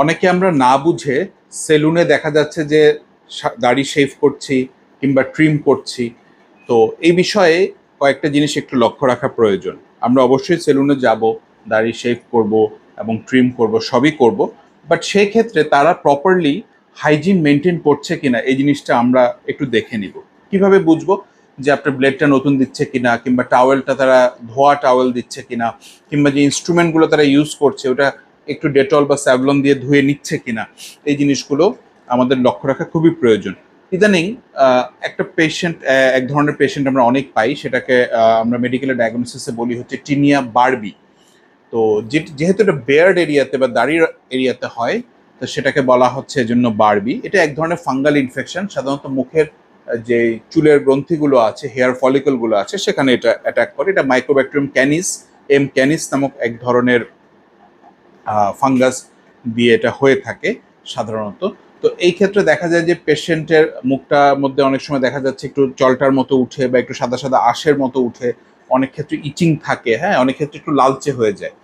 অনেকে আমরা না বুঝে সেলুনে দেখা যাচ্ছে যে দাড়ি শেভ করছি কিংবা ট্রিম করছি। তো এই বিষয়ে কয়েকটা জিনিস একটু লক্ষ্য রাখা প্রয়োজন। আমরা অবশ্যই সেলুনে যাব, দাড়ি শেভ করব এবং ট্রিম করব, সবই করব, বাট সেই ক্ষেত্রে তারা প্রপারলি হাইজিন মেনটেন করছে কিনা এই জিনিসটা আমরা একটু দেখে নিব। কিভাবে বুঝবো যে আপনার ব্লেডটা নতুন দিচ্ছে কিনা, কিংবা টাওয়েলটা তারা ধোয়া টাওয়েল দিচ্ছে কিনা, কিংবা যে ইনস্ট্রুমেন্টগুলো তারা ইউজ করছে ওটা একটু ডেটল বা স্যাভলন দিয়ে ধুয়ে নিচ্ছে কিনা, এই জিনিসগুলো আমাদের লক্ষ্য রাখা খুবই প্রয়োজন। ইদানিং একটা পেশেন্ট, এক ধরনের পেশেন্ট আমরা অনেক পাই, সেটাকে আমরা মেডিকেলের ডায়াগনোসিসে বলি হচ্ছে টিনিয়া বারবি। তো যেহেতু এটা বেয়ার্ড এরিয়াতে বা দাড়ির এরিয়াতে হয়, তো সেটাকে বলা হচ্ছে এজন্য বারবি। এটা এক ধরনের ফাঙ্গাল ইনফেকশন, সাধারণত মুখের যে চুলের গ্রন্থিগুলো আছে, হেয়ার ফলিকলগুলো আছে, সেখানে এটা অ্যাটাক করে। এটা মাইক্রোব্যাকটেরিয়াম ক্যানিস, এম ক্যানিস নামক এক ধরনের ফাঙ্গাস দিয়ে এটা হয়ে থাকে সাধারণত। তো এই ক্ষেত্রে দেখা যায় যে পেশেন্টের মুখটার মধ্যে অনেক সময় দেখা যাচ্ছে একটু জলটার মতো উঠে বা একটু সাদা সাদা আঁশের মতো উঠে, অনেক ক্ষেত্রে ইচিং থাকে, হ্যাঁ, অনেক ক্ষেত্রে একটু লালচে হয়ে যায়।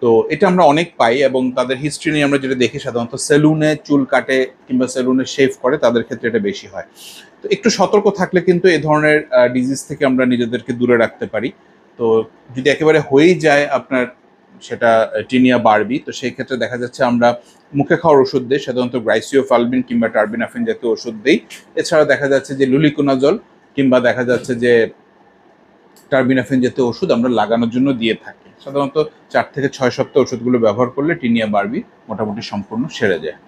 তো এটা আমরা অনেক পাই, এবং তাদের হিস্ট্রি নিয়ে আমরা যেটা দেখি, সাধারণত সেলুনে চুল কাটে কিংবা সেলুনে শেভ করে তাদের ক্ষেত্রে এটা বেশি হয়। তো একটু সতর্ক থাকলে কিন্তু এই ধরনের ডিজিজ থেকে আমরা নিজেদেরকে দূরে রাখতে পারি। তো যদি একেবারে হয়েই যায় আপনার সেটা টিনিয়া বারবি, তো সেই ক্ষেত্রে দেখা যাচ্ছে আমরা মুখে খাওয়ার ওষুধ দিই, সাধারণত গ্রাইসিওফালমিন কিংবা টার্বিনাফিন জাতীয় ওষুধ দিই। এছাড়া দেখা যাচ্ছে যে লুলিকোনাজল কিংবা দেখা যাচ্ছে যে টার্বিনাফিন জাতীয় ওষুধ আমরা লাগানোর জন্য দিয়ে থাকি। সাধারণত 4 থেকে 6 সপ্তাহ ওষুধগুলো ব্যবহার করলে টিনিয়া বারবি মোটামুটি সম্পূর্ণ সেরে যায়।